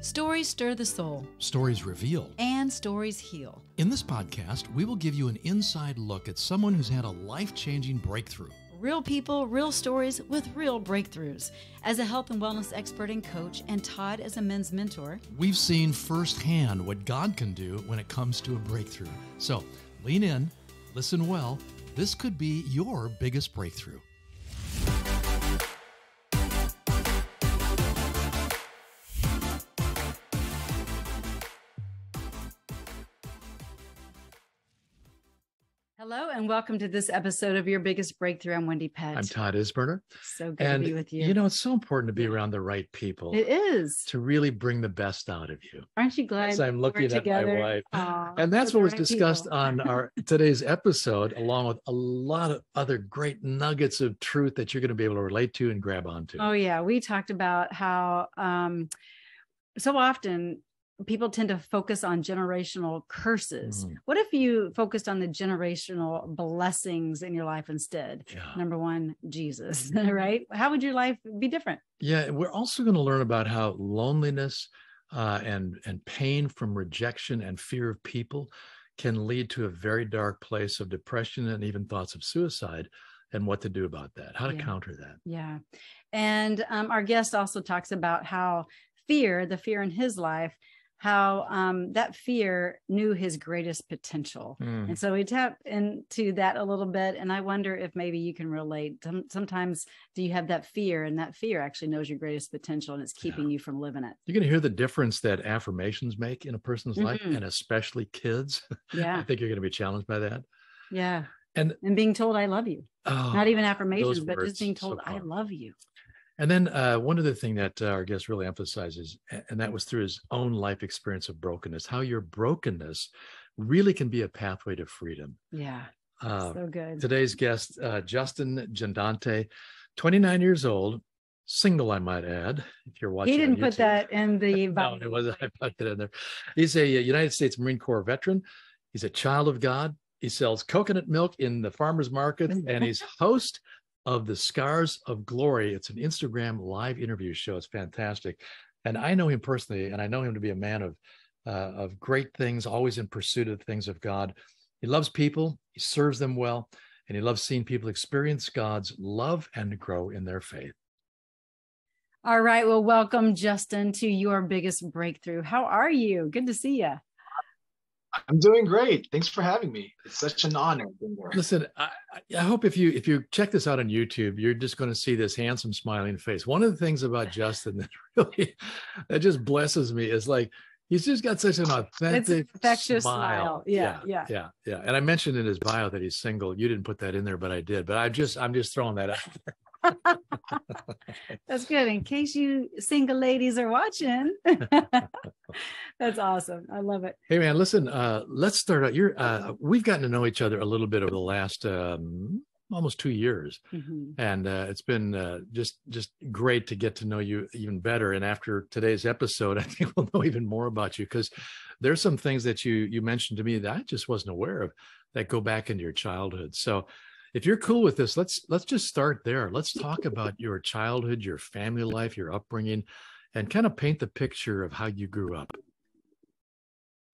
Stories stir the soul. Stories reveal. And stories heal. In this podcast, we will give you an inside look at someone who's had a life-changing breakthrough. Real people, real stories with real breakthroughs. As a health and wellness expert and coach, and Todd as a men's mentor, we've seen firsthand what God can do when it comes to a breakthrough. So lean in, listen well. This could be your biggest breakthrough. Hello, and welcome to this episode of Your Biggest Breakthrough. I'm Wendy Pett. I'm Todd Isberner. So good to be with you. You know, it's so important to be around the right people. It is. To really bring the best out of you. Aren't you glad? As I'm looking at my wife. Aww, and that's what was right discussed people. on our today's episode, along with a lot of other great nuggets of truth that you're going to be able to relate to and grab onto. Oh, yeah. We talked about how so often people tend to focus on generational curses. What if you focused on the generational blessings in your life instead? Yeah. Number one, Jesus, right? How would your life be different? Yeah, we're also going to learn about how loneliness and pain from rejection and fear of people can lead to a very dark place of depression and even thoughts of suicide, and what to do about that, how to counter that. Yeah. And our guest also talks about how the fear in his life, how that fear knew his greatest potential. And so we tap into that a little bit. And I wonder if maybe you can relate. Sometimes do you have that fear, and that fear actually knows your greatest potential, and it's keeping you from living it. You're going to hear the difference that affirmations make in a person's life, and especially kids. Yeah. I think you're going to be challenged by that. Yeah. And being told I love you. Not even affirmations, but just being told so I love you. And then one other thing that our guest really emphasizes, and that was through his own life experience of brokenness, how your brokenness really can be a pathway to freedom. Yeah, so good. Today's guest, Justin Jundante, 29 years old, single, I might add, if you're watching. He didn't put that in the No, it wasn't. I put it in there. He's a United States Marine Corps veteran. He's a child of God. He sells coconut milk in the farmer's market, and he's host of the Scars of Glory. It's an Instagram live interview show. It's fantastic. And I know him personally, and I know him to be a man of great things, always in pursuit of the things of God. He loves people, he serves them well, and he loves seeing people experience God's love and grow in their faith. All right. Well, welcome, Justin, to Your Biggest Breakthrough. How are you? Good to see you. I'm doing great. Thanks for having me. It's such an honor being here. Listen, I hope if you check this out on YouTube, you're just going to see this handsome, smiling face. One of the things about Justin that just blesses me is like he's just got such an authentic, infectious smile. Yeah. And I mentioned in his bio that he's single. You didn't put that in there, but I did. But I'm just throwing that out there. That's good. In case you single ladies are watching. That's awesome. I love it. Hey man, listen, let's start out. We've gotten to know each other a little bit over the last almost 2 years. And it's been just great to get to know you even better. And after today's episode, I think we'll know even more about you, because there's some things that you mentioned to me that I just wasn't aware of that go back into your childhood. So if you're cool with this, let's just start there. Let's talk about your childhood, your family life, your upbringing, and kind of paint the picture of how you grew up.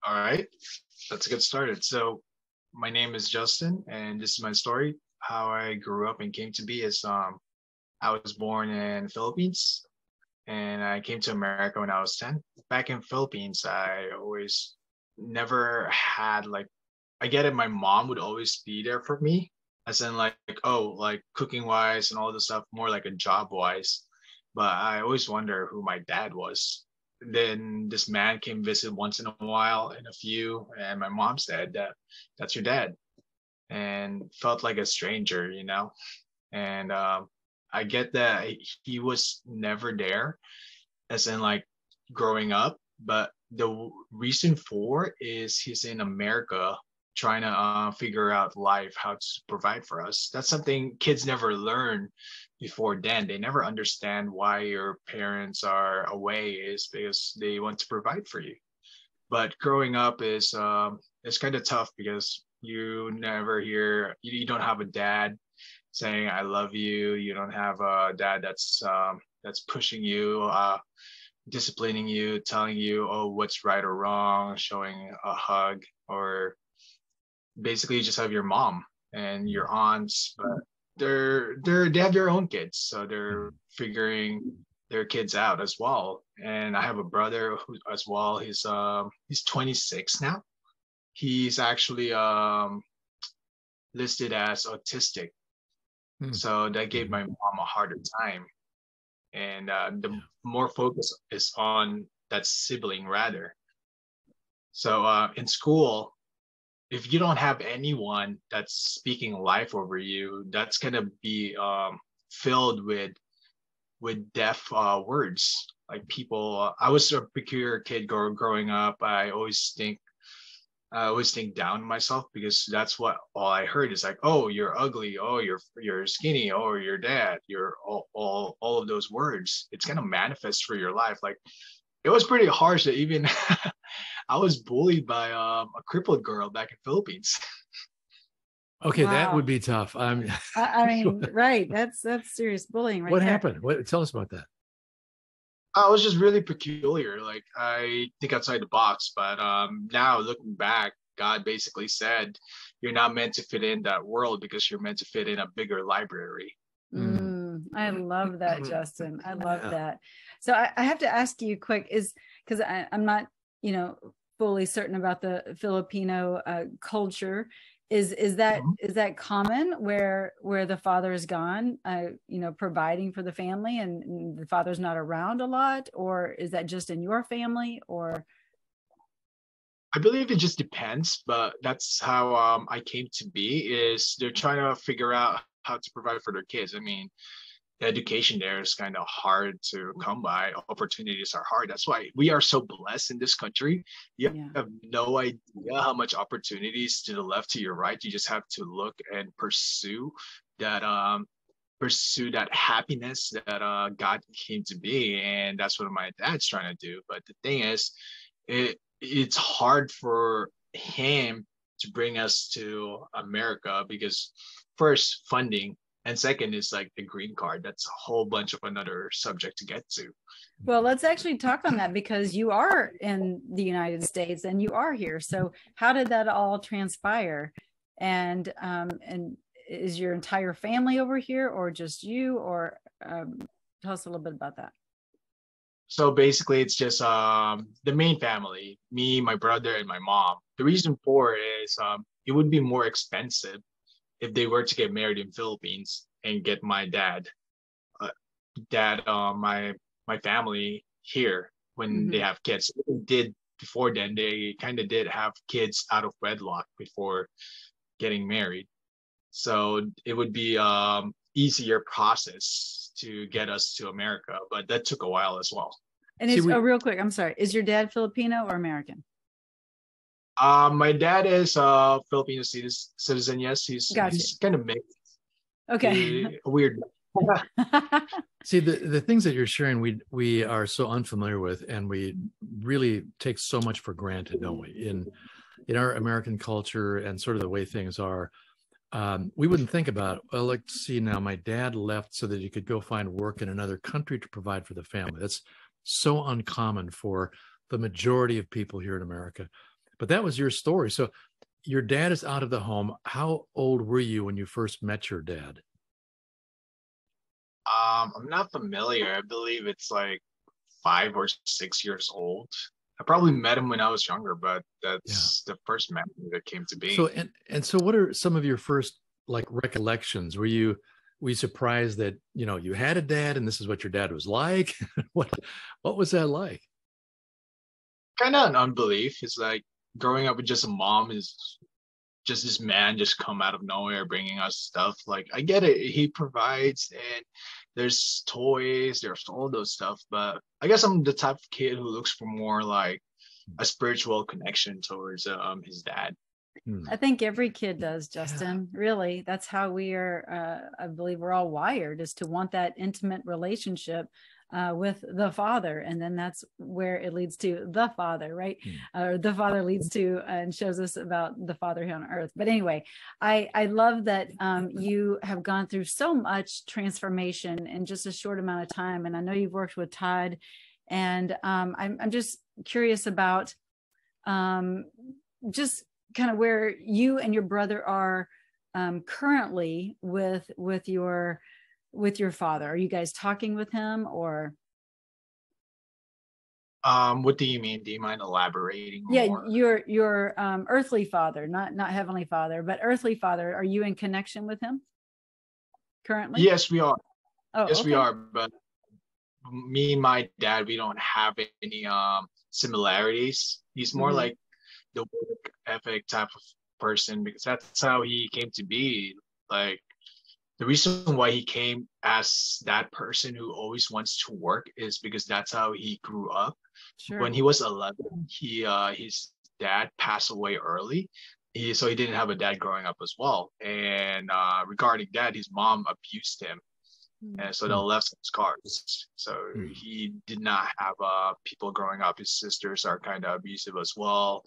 All right, let's get started. So my name is Justin, and this is my story. How I grew up and came to be is I was born in Philippines, and I came to America when I was 10. Back in Philippines, I always never had I get it, my mom would always be there for me, as in like cooking wise and all this stuff, more like a job wise. But I always wonder who my dad was. Then this man came visit once in a while, and and my mom said, that's your dad, and felt like a stranger, and I get that he was never there, as in like growing up, but the reason for is he's in America trying to figure out life, how to provide for us. That's something kids never learn before then. They never understand why your parents are away, is because they want to provide for you. But growing up is it's kind of tough, because you never hear, you don't have a dad saying I love you. You don't have a dad that's pushing you disciplining you, telling you, oh, what's right or wrong, showing a hug, or basically you just have your mom and your aunts, but they have their own kids, so they're figuring their kids out as well. And I have a brother who as well. He's 26 now. He's actually listed as autistic, so that gave my mom a harder time. And the more focus is on that sibling rather. So in school, if you don't have anyone that's speaking life over you, that's gonna be filled with deaf words. Like people, I was a peculiar kid growing up. I always think down on myself because that's what all I heard is like, oh, you're ugly, oh, you're skinny, oh, you're dad, you're all of those words. It's gonna manifest for your life. Like it was pretty harsh that even I was bullied by a crippled girl back in Philippines. Okay, Wow. that would be tough. I mean, right? That's serious bullying, right? What there. happened? Tell us about that. I was just really peculiar. Like I think outside the box, but now looking back, God basically said, "You're not meant to fit in that world because you're meant to fit in a bigger library." I love that, Justin. I love that. So I have to ask you quick, is because I'm not, fully certain about the Filipino culture. Is that common where the father is gone, providing for the family and the father's not around a lot, or is that just in your family? Or I believe it just depends, but that's how I came to be. Is they're trying to figure out how to provide for their kids. I mean, the education there is kind of hard to come by. Opportunities are hard. That's why we are so blessed in this country. You have no idea how much opportunities to the left, to your right. You just have to look and pursue that happiness that God came to be. And that's what my dad's trying to do. But the thing is, it's hard for him to bring us to America because first, funding, and second is like the green card. That's a whole bunch of another subject to get to. Well, let's actually talk on that because you are in the United States and you are here. So how did that all transpire? And is your entire family over here or just you? Or tell us a little bit about that. So basically it's just the main family, me, my brother, and my mom. The reason for it is it would be more expensive if they were to get married in Philippines and get my my family here when they have kids. They did before then, they kind of did have kids out of wedlock before getting married. So it would be easier process to get us to America, but that took a while as well. And real quick, I'm sorry, is your dad Filipino or American? My dad is a Filipino citizen. Yes, he's kind of mixed. Okay. Weird. See, the things that you're sharing, we are so unfamiliar with, and we really take so much for granted, don't we? In our American culture and sort of the way things are, we wouldn't think about, well, let's see now, my dad left so that he could go find work in another country to provide for the family. That's so uncommon for the majority of people here in America. But that was your story. So your dad is out of the home. How old were you when you first met your dad? I'm not familiar. I believe it's like 5 or 6 years old. I probably met him when I was younger, but that's the first memory that came to be. So and so what are some of your first like recollections? Were you surprised that you had a dad and this is what your dad was like? What was that like? Kind of an unbelief. It's like growing up with just a mom is just this man just come out of nowhere bringing us stuff. Like I get it, he provides and there's toys, there's all those stuff, but I guess I'm the type of kid who looks for more like a spiritual connection towards his dad. I think every kid does, Justin. Really, that's how we are. I believe we're all wired, is to want that intimate relationship with the Father, and then that's where it leads to the Father, right? Or the Father leads to and shows us about the Father here on earth. But anyway, I love that you have gone through so much transformation in just a short amount of time, and I know you've worked with Todd And I'm just curious about just kind of where you and your brother are currently with your father. Are you guys talking with him, or? What do you mean? Do you mind elaborating more? Your earthly father, not heavenly father, but earthly father. Are you in connection with him currently? Yes, we are. Oh, Yes, okay. we are. But me and my dad, we don't have any similarities. He's more like the work ethic type of person, because that's how he came to be. Like, the reason why he came as that person who always wants to work is because that's how he grew up. Sure. When he was 11, his dad passed away early. So he didn't have a dad growing up as well. And regarding that, his mom abused him. And so that left some scars. So he did not have people growing up. His sisters are kind of abusive as well.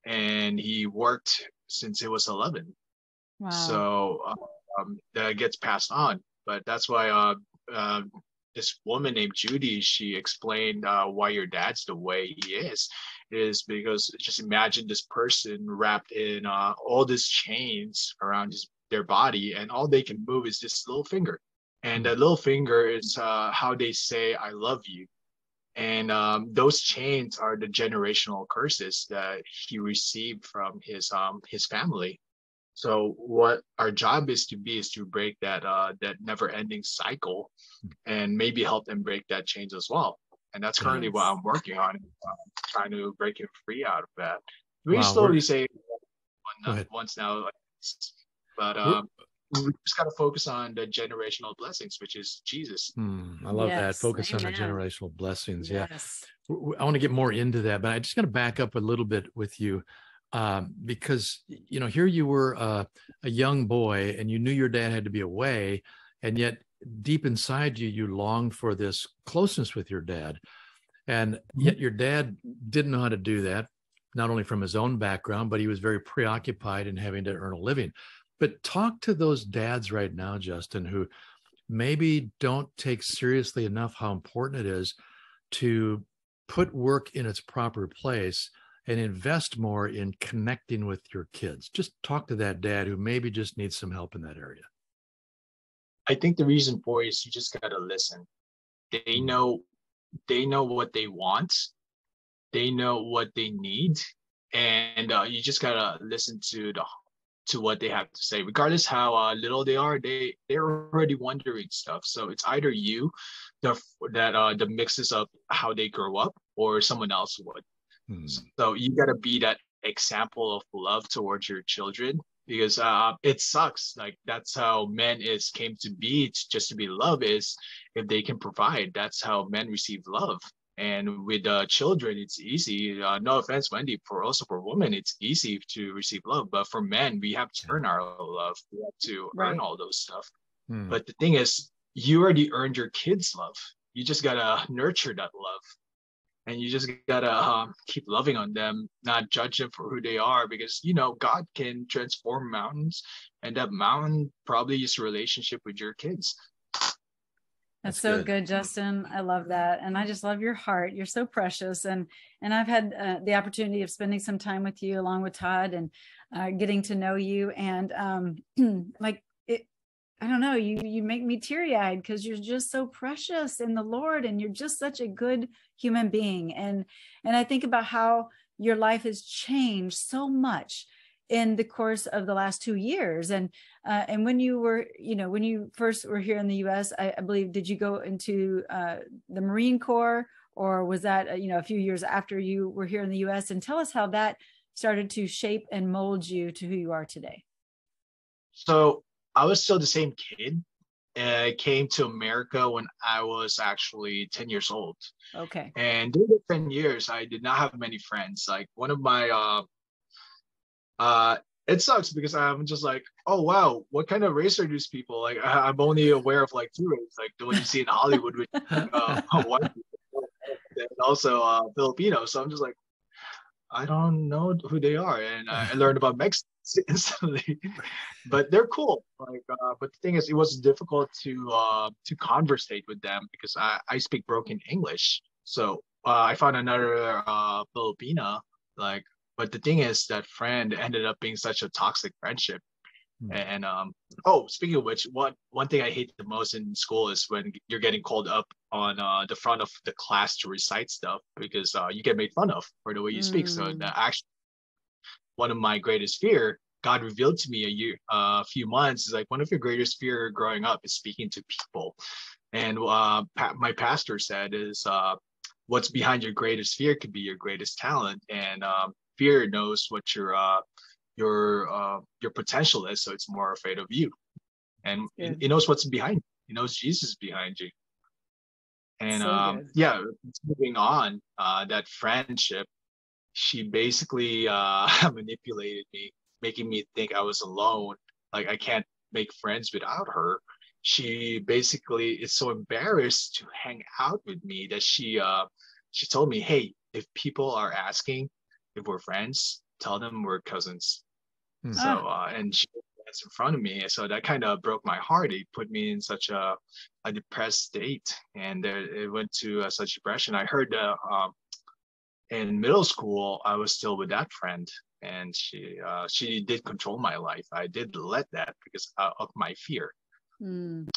And he worked since he was 11. Wow. So that gets passed on. But that's why this woman named Judy, she explained why your dad's the way he is because just imagine this person wrapped in all these chains around their body, and all they can move is this little finger. And that little finger is how they say, I love you. And those chains are the generational curses that he received from his family. So what our job is to break that never-ending cycle, and maybe help them break that chains as well. And that's currently what I'm working on, trying to break him free out of that. We slowly say once now, but we just got to focus on the generational blessings, which is Jesus. I love that. Focus on the generational blessings. Yes. I want to get more into that, but I just got to back up a little bit with you. Because, here you were a young boy, and you knew your dad had to be away, and yet deep inside you, you longed for this closeness with your dad. And yet your dad didn't know how to do that, not only from his own background, but he was very preoccupied in having to earn a living. But talk to those dads right now, Justin, who maybe don't take seriously enough how important it is to put work in its proper place and invest more in connecting with your kids. Just talk to that dad who maybe just needs some help in that area. I think the reason for it is you just got to listen. They know what they want. They know what they need. And you just got to listen to what they have to say. Regardless how little they are, they're already wondering stuff. So it's either you that mixes up how they grow up, or someone else would. So you got to be that example of love towards your children, because it sucks. Like, that's how men came to be, just to be loved, is if they can provide. That's how men receive love. And with children, it's easy. No offense, Wendy, for women, it's easy to receive love. But for men, we have to earn our love. We have to earn all those stuff. But the thing is, you already earned your kids' love. You just got to nurture that love. And you just gotta keep loving on them, not judge them for who they are, because God can transform mountains, and that mountain probably is a relationship with your kids. That's so good, Justin. I love that, and I just love your heart. You're so precious, and I've had the opportunity of spending some time with you along with Todd, and getting to know you, and I don't know, you make me teary-eyed because you're just so precious in the Lord, and you're just such a good human being. And I think about how your life has changed so much in the course of the last 2 years. And when you were, when you first were here in the US, I believe, did you go into the Marine Corps, or was that, a few years after you were here in the US? And tell us how that started to shape and mold you to who you are today. So I was still the same kid. I came to America when I was actually 10 years old. Okay. And during the 10 years, I did not have many friends. Like, one of my, it sucks because I'm just like, oh, wow, what kind of race are these people? Like, I'm only aware of like 2 races, like the one you see in Hollywood, which white people, and also Filipino. So I'm just like, I don't know who they are. And I learned about Mexicans instantly, but they're cool. Like, but the thing is, it was difficult to conversate with them because I speak broken English. So I found another Filipina, like, but the thing is that friend ended up being such a toxic friendship. And oh, speaking of which, one thing I hate the most in school is when you're getting called up on the front of the class to recite stuff, because you get made fun of for the way you speak. So actually, one of my greatest fear, God revealed to me a few months, is like, one of your greatest fear growing up is speaking to people. And my pastor said is, what's behind your greatest fear could be your greatest talent. And fear knows what your potential is, so it's more afraid of you. And it knows what's behind you. It knows Jesus behind you. And yeah, moving on, that friendship, she basically manipulated me, making me think I was alone. Like, I can't make friends without her. She basically is so embarrassed to hang out with me that she told me, hey, if people are asking if we're friends, tell them we're cousins. So and she was in front of me, so that kind of broke my heart. It put me in such a depressed state, and it went to such depression. I heard in middle school I was still with that friend, and she did control my life. I did let that because of my fear. And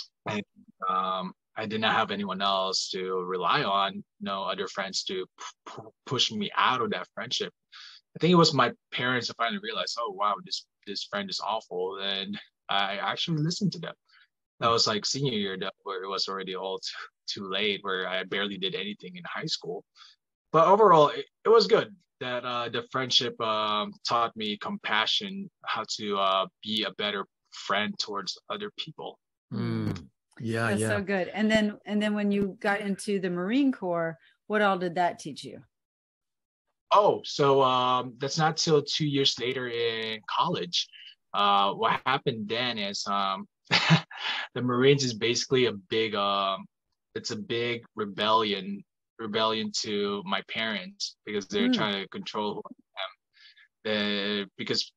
I did not have anyone else to rely on, no other friends to push me out of that friendship. I think it was my parents that finally realized, oh wow, this friend is awful, and I actually listened to them. That was like senior year, where it was already all too late, where I barely did anything in high school. But overall, it was good that the friendship taught me compassion, how to be a better friend towards other people. Yeah, that's so good. And then when you got into the Marine Corps, what all did that teach you? Oh, so that's not till 2 years later in college. What happened then is the Marines is basically a big it's a big rebellion to my parents, because they're trying to control who I am. Because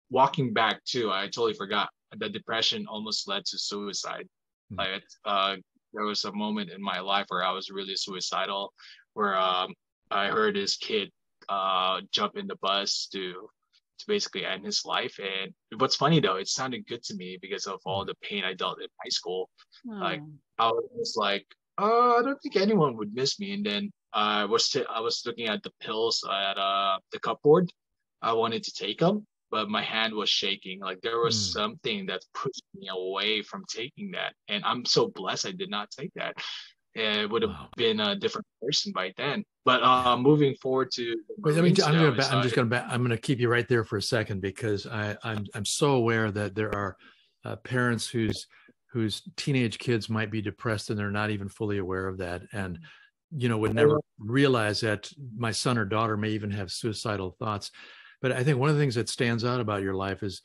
walking back too, I totally forgot, the depression almost led to suicide. Like there was a moment in my life where I was really suicidal, where I heard this kid jump in the bus to basically end his life. And what's funny though, it sounded good to me because of all the pain I dealt in high school. Like, I was like, I don't think anyone would miss me. And then I was looking at the pills at the cupboard. I wanted to take them, but my hand was shaking. Like, there was something that pushed me away from taking that. And I'm so blessed I did not take that. It would have been a different person by then. But moving forward to I'm gonna keep you right there for a second, because I'm so aware that there are parents whose teenage kids might be depressed and they're not even fully aware of that, and would never realize that my son or daughter may even have suicidal thoughts. But I think one of the things that stands out about your life is,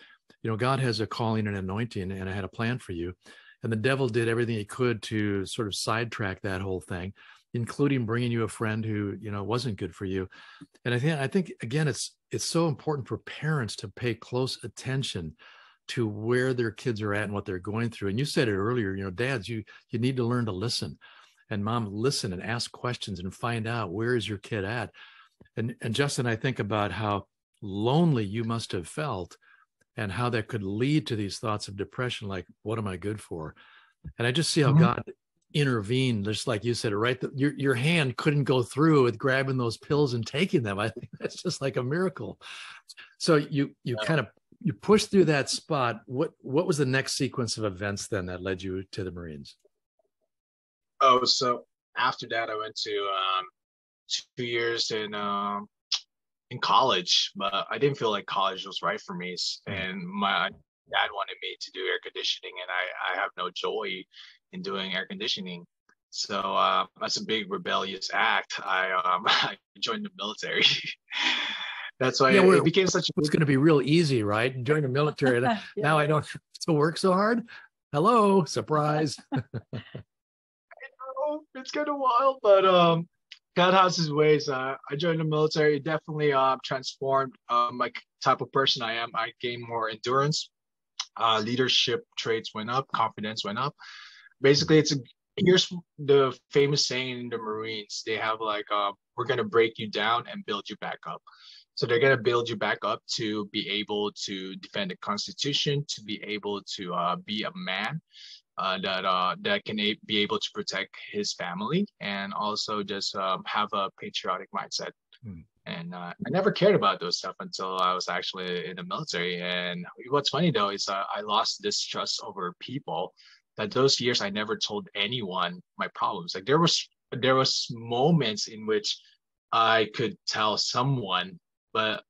God has a calling and anointing, and I had a plan for you. And the devil did everything he could to sort of sidetrack that whole thing, including bringing you a friend who, wasn't good for you. And I think again, it's so important for parents to pay close attention to where their kids are at and what they're going through. And you said it earlier, dads, you need to learn to listen, and mom, listen and ask questions and find out, where is your kid at? And Justin, I think about how lonely you must have felt, and how that could lead to these thoughts of depression, like, what am I good for? And I just see how God intervened, just like you said, right? Your hand couldn't go through with grabbing those pills and taking them. I think that's just like a miracle. So you kind of, you pushed through that spot. What was the next sequence of events then that led you to the Marines? Oh, so after that, I went to 2 years in college, but I didn't feel like college was right for me. And my dad wanted me to do air conditioning, and I have no joy in doing air conditioning. So that's a big rebellious act. I joined the military. That's why it became such a... It's going to be real easy, right? Join the military. Now I don't have to work so hard. Hello, surprise. I know, it's kind of wild, but God has his ways. I joined the military. It definitely transformed my type of person I am. I gained more endurance. Leadership traits went up. Confidence went up. Basically, here's the famous saying in the Marines. They have like, we're gonna break you down and build you back up. So they're gonna build you back up to be able to defend the Constitution, to be able to be a man that can be able to protect his family, and also just have a patriotic mindset. And I never cared about those stuff until I was actually in the military. And what's funny though is I lost distrust over people. That those years I never told anyone my problems. Like there was moments in which I could tell someone, but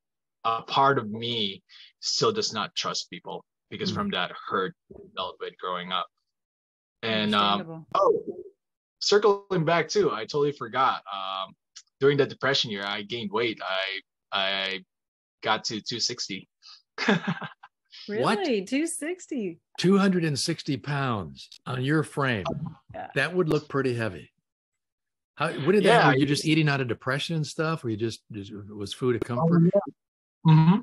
a part of me still does not trust people because from that hurt dealt with growing up. And circling back too, I totally forgot. During the depression year, I gained weight. I got to 260. Really? What? 260? 260 pounds on your frame. Yeah. That would look pretty heavy. What did that? Were you just eating out of depression and stuff? Or you just was food a comfort? Mm-hmm.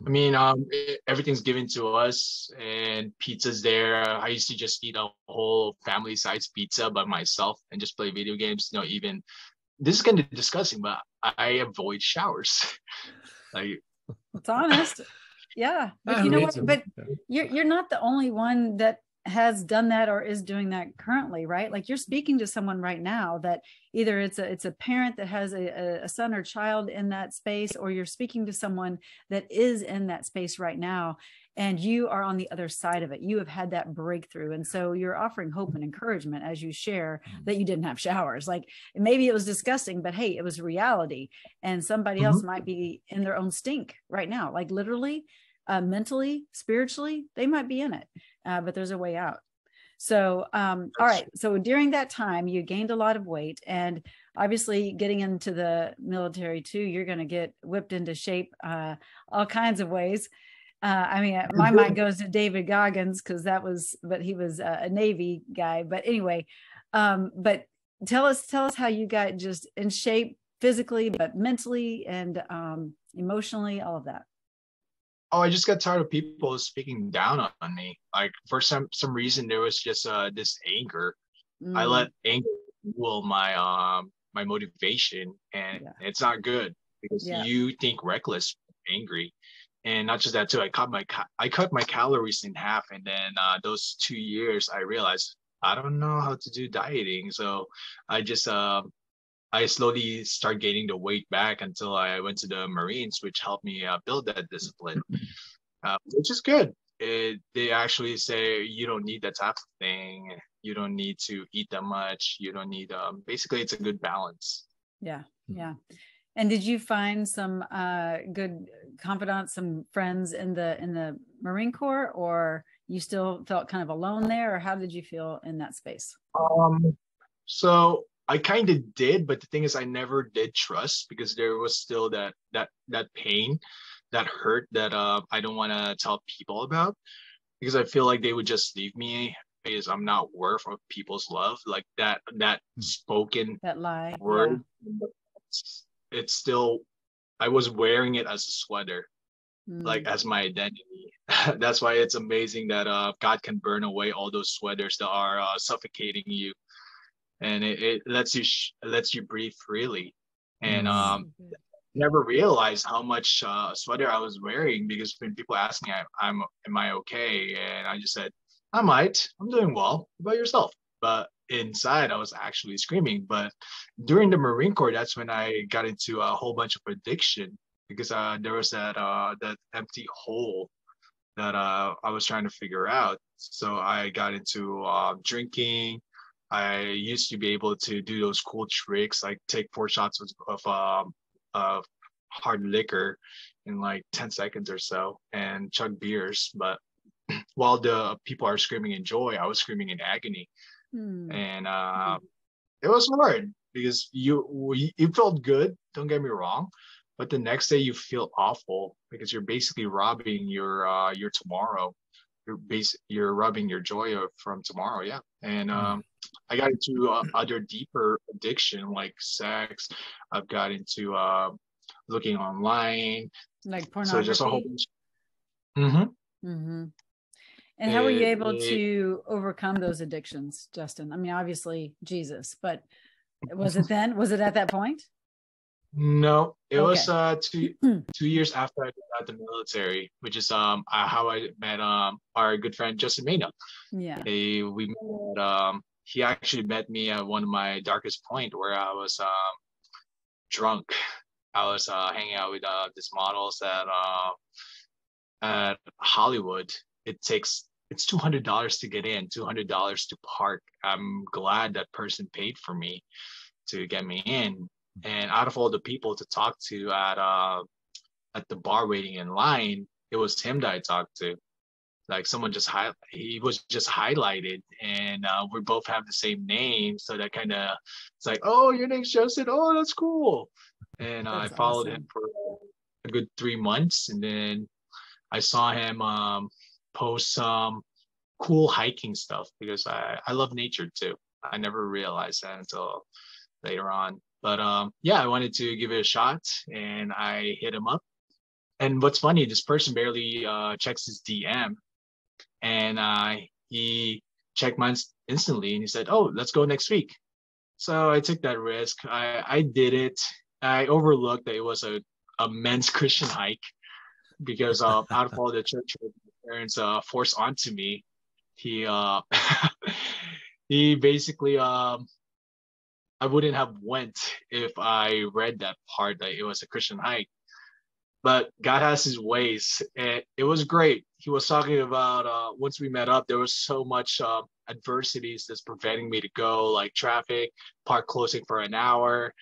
I mean, everything's given to us, and pizza's there. I used to just eat a whole family-sized pizza by myself and just play video games. Even this is kind of disgusting, but I avoid showers. Like, it's honest. Yeah, but you know what? But you're not the only one that has done that or is doing that currently, right? Like you're speaking to someone right now that either it's a parent that has a son or child in that space, or you're speaking to someone that is in that space right now, and you are on the other side of it. You have had that breakthrough. And so you're offering hope and encouragement as you share that you didn't have showers. Like maybe it was disgusting, but hey, it was reality. And somebody else might be in their own stink right now, like literally, mentally, spiritually, they might be in it. But there's a way out. So, all right. So during that time, you gained a lot of weight, and obviously getting into the military too, you're going to get whipped into shape all kinds of ways. I mean, my mind goes to David Goggins but he was a Navy guy. But anyway, but tell us how you got just in shape physically, but mentally and emotionally, all of that. Oh, I just got tired of people speaking down on me. Like for some reason, there was just this anger. I let anger fuel my my motivation, and it's not good because you think reckless, angry, and not just that too. I cut my calories in half, and then those 2 years, I realized I don't know how to do dieting, so I just I slowly start gaining the weight back until I went to the Marines, which helped me build that discipline, which is good. They actually say you don't need that type of thing. You don't need to eat that much. You don't need, basically it's a good balance. Yeah. Yeah. And did you find some good confidants, some friends in the Marine Corps, or you still felt kind of alone there, or how did you feel in that space? So I kind of did, but the thing is, I never did trust because there was still that pain, that hurt that I don't want to tell people about, because I feel like they would just leave me because I'm not worth of people's love. Like that spoken that lie word. Yeah. It's still, I was wearing it as a sweater, like as my identity. That's why it's amazing that God can burn away all those sweaters that are suffocating you. And it lets you breathe freely. And never realized how much sweater I was wearing, because when people ask me, am I okay? And I just said, I'm doing well. How about yourself? But inside I was actually screaming. But during the Marine Corps, that's when I got into a whole bunch of addiction, because there was that empty hole that I was trying to figure out. So I got into drinking. I used to be able to do those cool tricks, like take 4 shots of hard liquor in like 10 seconds or so and chug beers. But while the people are screaming in joy, I was screaming in agony. And it was hard because you felt good, don't get me wrong, but the next day you feel awful because you're basically robbing your tomorrow. You're robbing your joy from tomorrow. Yeah. And I got into other deeper addiction like sex. I've got into looking online, like pornography. So just a whole bunch. And how were you able to overcome those addictions, Justin? I mean, obviously Jesus, but was it then? Was it at that point? No, it was 2 years after I got out the military, which is how I met our good friend Justin Mena. Yeah. We met he actually met me at one of my darkest point where I was drunk. I was hanging out with these models at Hollywood. It's $200 to get in, $200 to park. I'm glad that person paid for me to get me in. And out of all the people to talk to at the bar waiting in line, it was him that I talked to. Like someone he was just highlighted, and we both have the same name, so that kind of it's like, oh, your name's Justin. Oh, that's cool. And I followed him for a good 3 months, and then I saw him post some cool hiking stuff because I love nature too. I never realized that until later on. But yeah, I wanted to give it a shot, and I hit him up. And what's funny, this person barely checks his DM, and he checked mine instantly, and he said, "Oh, let's go next week." So I took that risk. I did it. I overlooked that it was a men's Christian hike because out of all the church my parents forced onto me, he he basically I wouldn't have went if I read that part that it was a Christian hike. But God has his ways. And it was great. He was talking about once we met up, there was so much adversities that's preventing me to go, like traffic, park closing for an hour,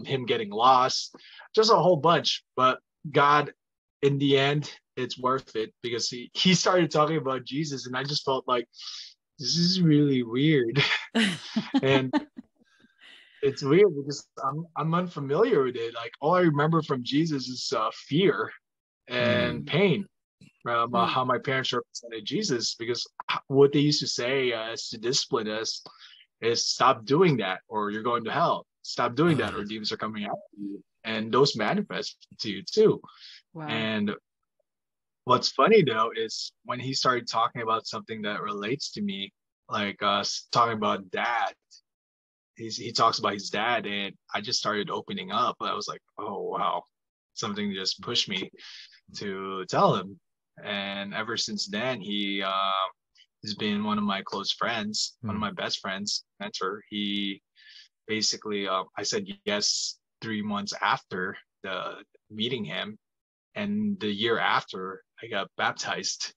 him getting lost, just a whole bunch. But God, in the end, it's worth it because he started talking about Jesus, and I just felt like this is really weird. And it's weird because I'm unfamiliar with it. Like all I remember from Jesus is fear and pain. How my parents represented Jesus, because what they used to say is to discipline us is stop doing that or you're going to hell. Stop doing that or demons are coming out of you. And those manifest to you too. Wow. And what's funny though is when he started talking about something that relates to me, like talking about dad. He talks about his dad, and I just started opening up. I was like, oh wow, something just pushed me to tell him. And ever since then, he has been one of my close friends, one of my best friends, mentor. He basically, I said yes 3 months after the meeting him, and the year after, I got baptized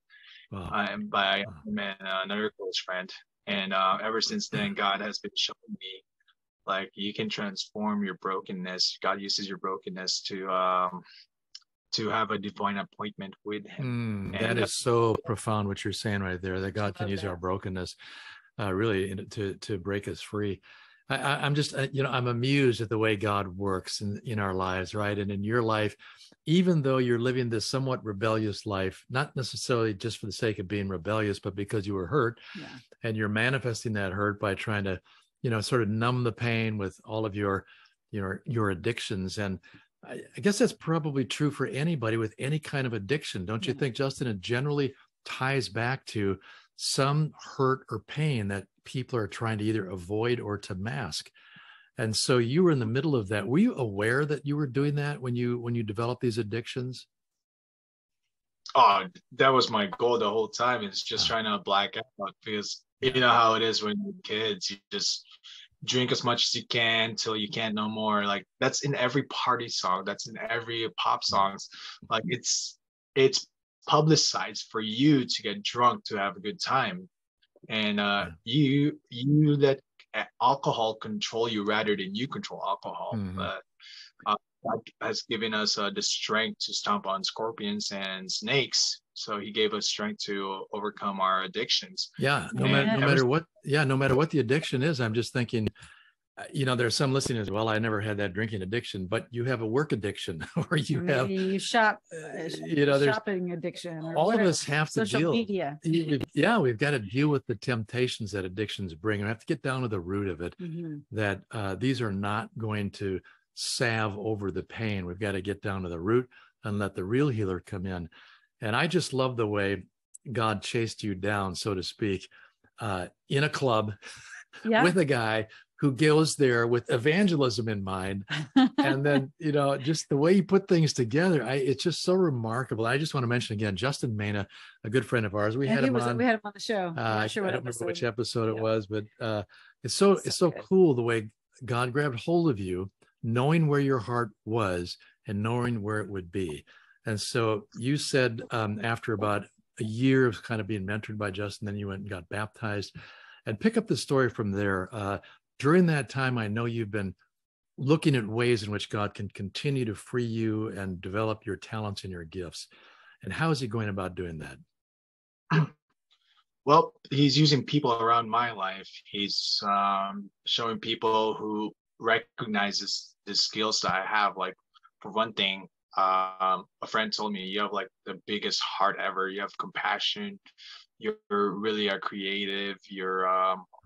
by another close friend. And ever since then, God has been showing me, like, you can transform your brokenness. God uses your brokenness to have a divine appointment with him. That is so profound what you're saying right there, that God can use our brokenness really to break us free. I'm just, I'm amused at the way God works in our lives, right? And in your life, even though you're living this somewhat rebellious life, not necessarily just for the sake of being rebellious, but because you were hurt, and you're manifesting that hurt by trying to, sort of numb the pain with all of your addictions. And I guess that's probably true for anybody with any kind of addiction. Don't you think, Justin? It generally ties back to some hurt or pain that people are trying to either avoid or to mask. And so you were in the middle of that. Were you aware that you were doing that when you developed these addictions? Oh, that was my goal the whole time, is just trying to black out, because you know how it is when you're kids. You just drink as much as you can till you can't no more. Like, that's in every party song. That's in every pop songs. Like, it's publicized for you to get drunk, to have a good time. And you let alcohol control you rather than you control alcohol. But God has given us the strength to stomp on scorpions and snakes. So he gave us strength to overcome our addictions. Yeah, no matter what the addiction is. I'm just thinking, there's some listeners, well, I never had that drinking addiction, but you have a work addiction, or you shopping addiction. Or all whatever. Of us have to social media. We've got to deal with the temptations that addictions bring. We have to get down to the root of it, that these are not going to salve over the pain. We've got to get down to the root and let the real healer come in. And I just love the way God chased you down, so to speak, in a club Yeah. with a guy who goes there with evangelism in mind. And then, just the way you put things together, it's just so remarkable. I just want to mention again, Justin Mena, a good friend of ours. We had him on the show. I don't remember which episode it was, but it's so good. cool the way God grabbed hold of you, knowing where your heart was and knowing where it would be. And so you said after about a year of kind of being mentored by Justin, then you went and got baptized. And pick up the story from there. During that time, I know you've been looking at ways in which God can continue to free you and develop your talents and your gifts. And how is he going about doing that? Well, he's using people around my life. He's showing people who recognizes the skills that I have. Like, for one thing, a friend told me, you have like the biggest heart ever. You have compassion. You're really a creative. You're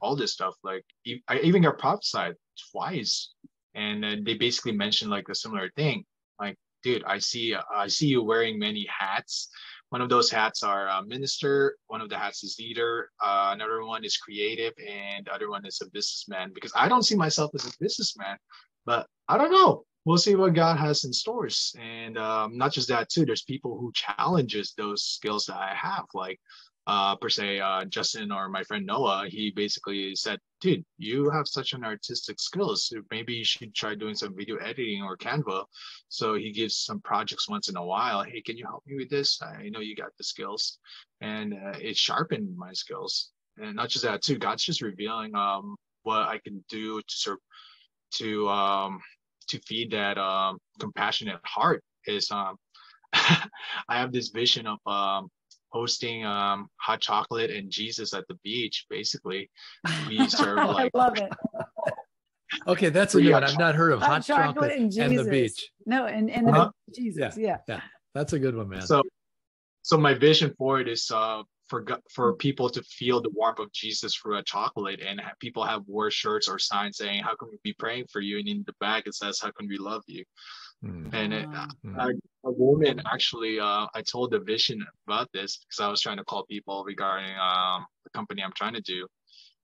all this stuff. Like, I even got prophesied twice, and they basically mentioned like a similar thing. Like, dude, I see you wearing many hats. One of those hats are minister. One of the hats is leader. Another one is creative, and the other one is a businessman. Because I don't see myself as a businessman, but I don't know. We'll see what God has in stores. And not just that too. There's people who challenges those skills that I have. Like, per se, Justin or my friend Noah, he basically said, dude, you have such an artistic skills. Maybe you should try doing some video editing or Canva. So he gives some projects once in a while. Hey, can you help me with this? I know you got the skills. And it sharpened my skills. And not just that too, God's just revealing what I can do to feed that compassionate heart. Is I have this vision of hosting hot chocolate and Jesus at the beach. Basically, we serve like. I love it. Okay, that's a new one. I've not heard of hot chocolate and the beach. No, and the Jesus. Yeah, that's a good one, man. So my vision for it is for people to feel the warmth of Jesus through a chocolate, and people have wore shirts or signs saying, "How can we be praying for you?" And in the back it says, "How can we love you?" And a woman actually, I told the vision about this because I was trying to call people regarding the company I'm trying to do,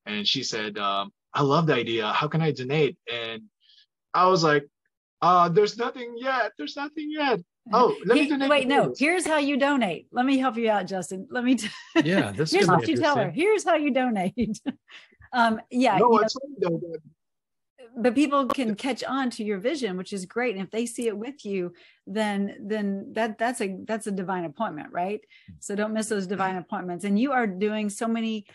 and she said, "I love the idea. How can I donate?" And I was like, "There's nothing yet. There's nothing yet." Oh, let me donate. Wait, no. Here's how you donate. Let me help you out, Justin. Let me. Yeah, this here's what you tell her. Here's how you donate. Yeah. No, but people can catch on to your vision, which is great. And if they see it with you, then that's a divine appointment, right? So don't miss those divine appointments. And you are doing so many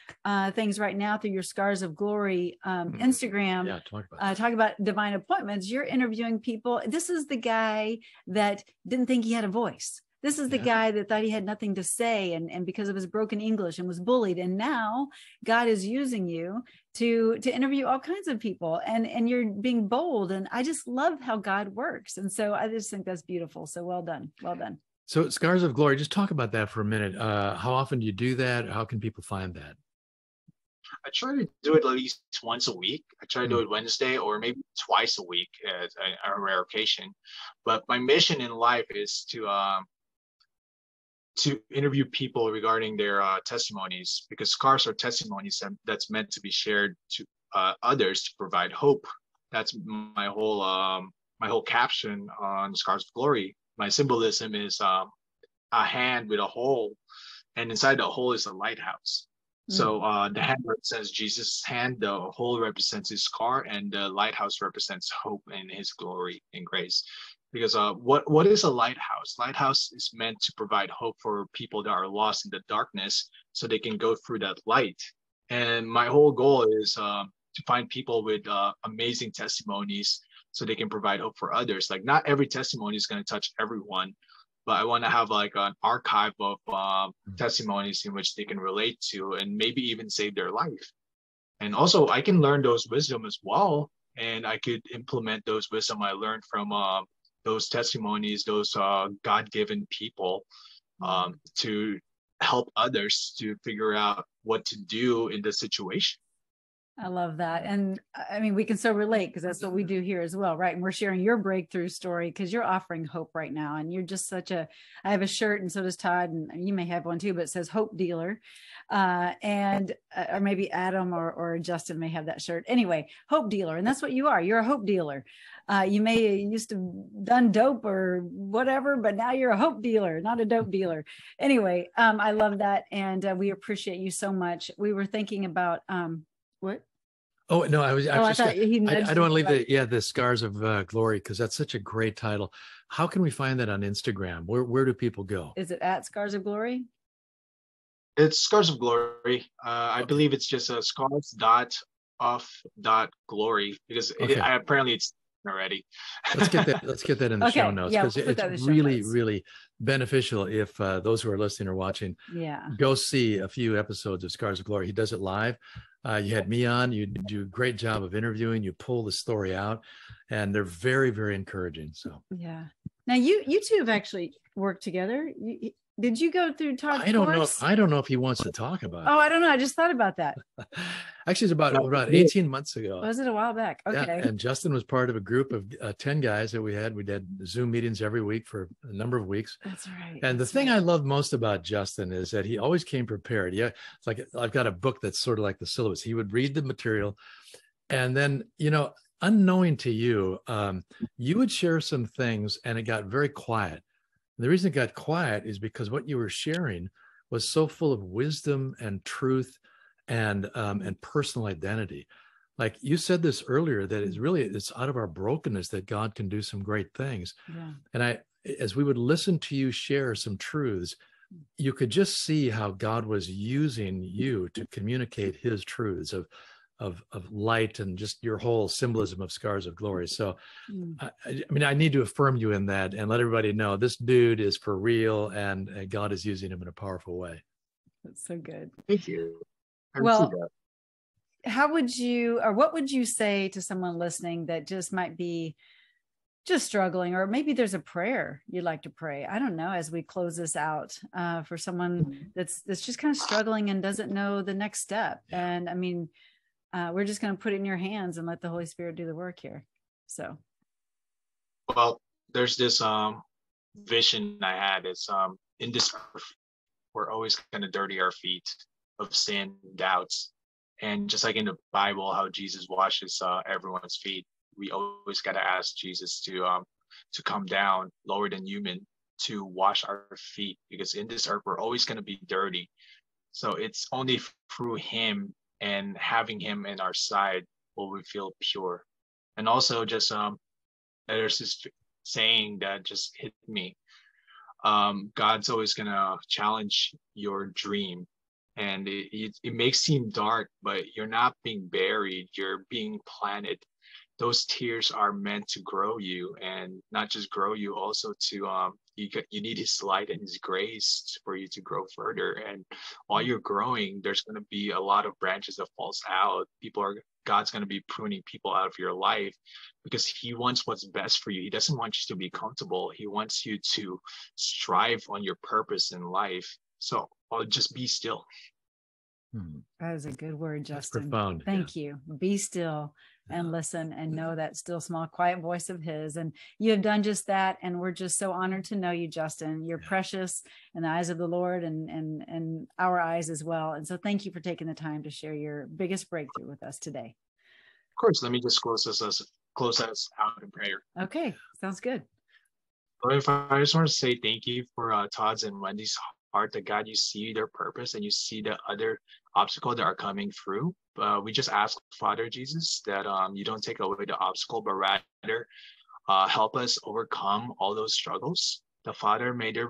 things right now through your Scars of Glory Instagram. Yeah, talk about divine appointments. You're interviewing people. This is the guy that didn't think he had a voice. This is the guy that thought he had nothing to say, and because of his broken English and was bullied. And now God is using you to interview all kinds of people, and you're being bold. And I just love how God works. And so I just think that's beautiful. So well done. Well done. So Scars of Glory, just talk about that for a minute. How often do you do that? How can people find that? I try to do it at least once a week. I try to do it Wednesday or maybe twice a week as a rare occasion. But my mission in life is to interview people regarding their testimonies, because scars are testimonies that's meant to be shared to others to provide hope. That's my whole caption on Scars of Glory. My symbolism is a hand with a hole, and inside the hole is a lighthouse. So the hand represents Jesus' hand, the hole represents his scar, and the lighthouse represents hope and his glory and grace. Because what is a lighthouse? Lighthouse is meant to provide hope for people that are lost in the darkness so they can go through that light. And my whole goal is to find people with amazing testimonies so they can provide hope for others. Like, not every testimony is going to touch everyone, but I want to have like an archive of testimonies in which they can relate to and maybe even save their life. And also I can learn those wisdom as well. And I could implement those wisdom I learned from those testimonies, those God-given people, to help others to figure out what to do in the situation. I love that. And I mean, we can so relate because that's what we do here as well, right? And we're sharing your breakthrough story because you're offering hope right now. And you're just I have a shirt and so does Todd, and you may have one too, but it says Hope Dealer. Or maybe Adam or Justin may have that shirt. Anyway, Hope Dealer. And that's what you are. You're a hope dealer. You may used to done dope or whatever, but now you're a hope dealer, not a dope dealer. Anyway, I love that. And we appreciate you so much. We were thinking about, what? Oh no, I don't want to leave the Scars of Glory, because that's such a great title. How can we find that on Instagram? Where do people go? Is it at Scars of Glory? It's Scars of Glory. I believe it's just a scars.of.glory, because apparently it's already. Let's get that in the show notes, because it's really beneficial if those who are listening or watching go see a few episodes of Scars of Glory. He does it live. You had me on. You do a great job of interviewing. You pull the story out, and they're very, very encouraging. So now you two have actually worked together. Did you go through Todd's course? I don't know if he wants to talk about it. Oh, I don't know. I just thought about that. Actually, it's about 18 months ago. Was it a while back? Okay. Yeah, and Justin was part of a group of 10 guys that we had. We did Zoom meetings every week for a number of weeks. That's right. And the thing I love most about Justin is that he always came prepared. Yeah, it's like I've got a book that's sort of like the syllabus. He would read the material, and then, unknowing to you, you would share some things, and it got very quiet. The reason it got quiet is because what you were sharing was so full of wisdom and truth and personal identity. Like you said this earlier, that it's out of our brokenness that God can do some great things. Yeah. And as we would listen to you share some truths, you could just see how God was using you to communicate his truths of light and just your whole symbolism of Scars of Glory. So, I need to affirm you in that and let everybody know this dude is for real, and God is using him in a powerful way. That's so good. Thank you. Well, how would you, or what would you say to someone listening that just might be just struggling, or maybe there's a prayer you'd like to pray? I don't know, as we close this out, for someone that's just kind of struggling and doesn't know the next step. And we're just going to put it in your hands and let the Holy Spirit do the work here. So, well, there's this vision I had. It's in this earth, we're always going to dirty our feet of sin, doubts, and just like in the Bible, how Jesus washes everyone's feet, we always got to ask Jesus to come down, lower than human, to wash our feet, because in this earth we're always going to be dirty. So it's only through him and having him in our side will we feel pure. And also just there's this saying that just hit me. God's always gonna challenge your dream, and it may seem dark, but you're not being buried, you're being planted. Those tears are meant to grow you, and not just grow you, also to you need his light and his grace for you to grow further. And while you're growing, there's going to be a lot of branches that falls out. God's going to be pruning people out of your life, because he wants what's best for you. He doesn't want you to be comfortable. He wants you to strive on your purpose in life. So just be still. That is a good word, Justin. That's profound. Thank you. Be still and listen and know that still small, quiet voice of his. And you have done just that. And we're just so honored to know you, Justin. You're precious in the eyes of the Lord and our eyes as well. And so thank you for taking the time to share your biggest breakthrough with us today. Of course. Let me just close us out in prayer. Okay. Sounds good. Lord, I just want to say thank you for Todd's and Wendy's heart, that God, you see their purpose and you see the other obstacles that are coming through. We just ask, Father Jesus, that you don't take away the obstacle, but rather help us overcome all those struggles. The Father, may their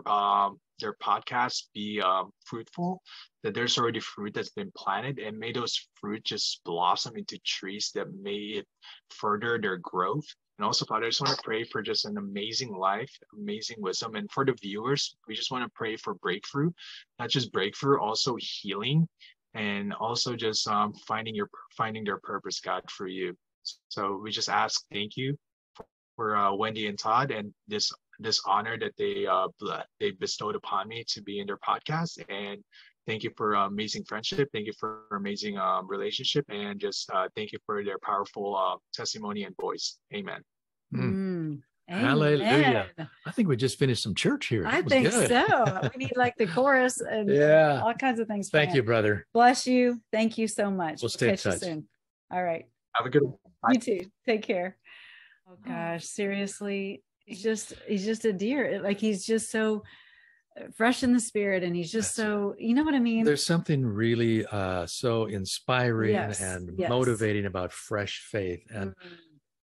podcast be fruitful, that there's already fruit that's been planted, and may those fruit just blossom into trees that may it further their growth. And also, Father, I just want to pray for just an amazing life, amazing wisdom. And for the viewers, we just want to pray for breakthrough, not just breakthrough, also healing, and also just finding their purpose, God, for you. So we just ask, thank you for Wendy and Todd, and this honor that they bestowed upon me to be in their podcast. And Thank you for amazing friendship. Thank you for amazing relationship, and just thank you for their powerful testimony and voice. Amen. Hallelujah. I think we just finished some church here. I think good. So. We need like the chorus and all kinds of things. Thank you, brother. Bless you. Thank you so much. We'll stay in catch you touch soon. All right. Have a good one. Bye. You too. Take care. Oh gosh, seriously, he's just a deer. Like he's just so fresh in the spirit, and he's just so, you know what I mean? There's something really so inspiring and motivating about fresh faith. And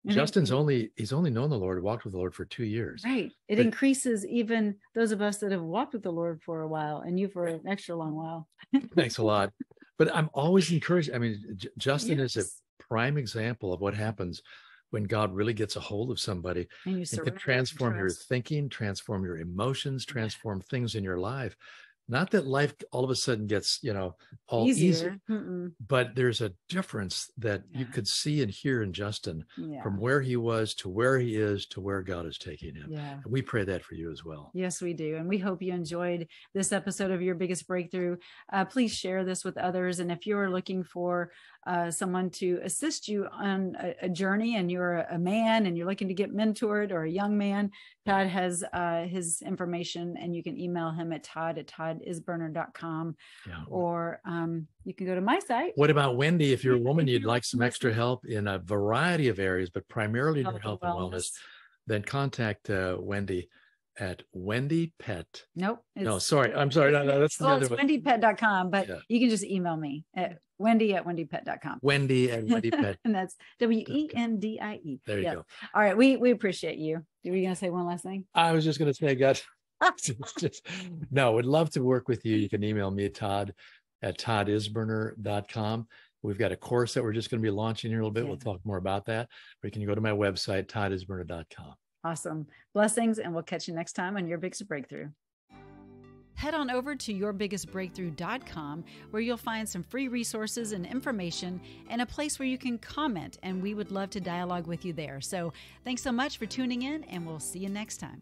Justin's he's only known the Lord, walked with the Lord for 2 years. Right. It increases even those of us that have walked with the Lord for a while, and you for an extra long while. Thanks a lot. But I'm always encouraged. I mean, Justin is a prime example of what happens when God really gets a hold of somebody and can transform your thinking, transform your emotions, transform things in your life. Not that life all of a sudden gets, all easy, but there's a difference that you could see and hear in Justin from where he was to where he is to where God is taking him. Yeah. And we pray that for you as well. Yes, we do. And we hope you enjoyed this episode of Your Biggest Breakthrough. Please share this with others. And if you're looking for someone to assist you on a journey, and you're a man and you're looking to get mentored, or a young man, Todd has his information, and you can email him at todd@toddisburner.com, or you can go to my site. What about Wendy? If you're a woman, you'd like some extra help in a variety of areas, but primarily in your health and wellness, then contact Wendy at Wendy Pet. Nope. No, sorry. I'm sorry. No, that's the other one. It's wendypet.com, but you can just email me at wendy@wendypet.com. Wendy@wendypet. And that's WENDIE. There you go. All right. We appreciate you. Were you going to say one last thing? I was just going to say, God, no, would love to work with you. You can email me at todd@toddisburner.com. We've got a course that we're just going to be launching here in a little bit. We'll talk more about that. Or you can go to my website, toddisburner.com. Awesome. Blessings, and we'll catch you next time on Your Biggest Breakthrough. Head on over to yourbiggestbreakthrough.com, where you'll find some free resources and information, and a place where you can comment, and we would love to dialogue with you there. So thanks so much for tuning in, and we'll see you next time.